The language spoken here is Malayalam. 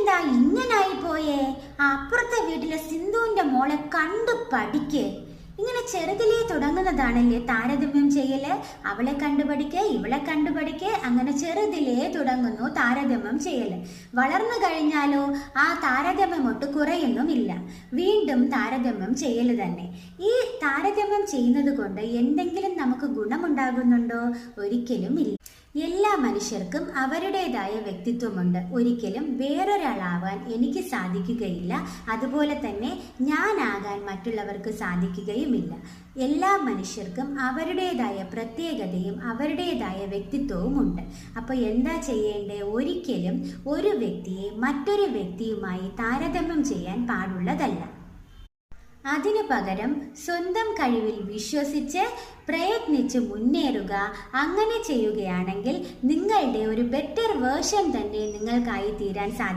എന്താ ഇങ്ങനായി പോയേ? അപ്പുറത്തെ വീട്ടിലെ സിന്ധുവിന്റെ മോളെ കണ്ടു പഠിക്ക്. ഇങ്ങനെ ചെറുതിലേ തുടങ്ങുന്നതാണല്ലേ താരതമ്യം ചെയ്യല്. അവളെ കണ്ടുപഠിക്ക്, ഇവളെ കണ്ടുപഠിക്ക്, അങ്ങനെ ചെറുതിലേ തുടങ്ങുന്നു താരതമ്യം ചെയ്യല്. വളർന്നു കഴിഞ്ഞാലോ ആ താരതമ്യം ഒട്ട് കുറയുന്നുമില്ല, വീണ്ടും താരതമ്യം ചെയ്യല് തന്നെ. ഈ താരതമ്യം ചെയ്യുന്നത് കൊണ്ട് എന്തെങ്കിലും നമുക്ക് ഗുണമുണ്ടാകുന്നുണ്ടോ? ഒരിക്കലും ഇല്ല. എല്ലാ മനുഷ്യർക്കും അവരുടേതായ വ്യക്തിത്വമുണ്ട്. ഒരിക്കലും വേറൊരാളാവാൻ എനിക്ക് സാധിക്കുകയില്ല, അതുപോലെ തന്നെ ഞാനാകാൻ മറ്റുള്ളവർക്ക് സാധിക്കുകയുമില്ല. എല്ലാ മനുഷ്യർക്കും അവരുടേതായ പ്രത്യേകതയും അവരുടേതായ വ്യക്തിത്വവും ഉണ്ട്. അപ്പോൾ എന്താ ചെയ്യേണ്ടേ? ഒരിക്കലും ഒരു വ്യക്തിയെ മറ്റൊരു വ്യക്തിയുമായി താരതമ്യം ചെയ്യാൻ പാടുള്ളതല്ല. അതിനു പകരം സ്വന്തം കഴിവിൽ വിശ്വസിച്ച് പ്രയത്നിച്ച് മുന്നേറുക. അങ്ങനെ ചെയ്യുകയാണെങ്കിൽ നിങ്ങളുടെ ഒരു ബെറ്റർ വേർഷൻ തന്നെ നിങ്ങൾക്കായി തീരാൻ സാധിക്കും.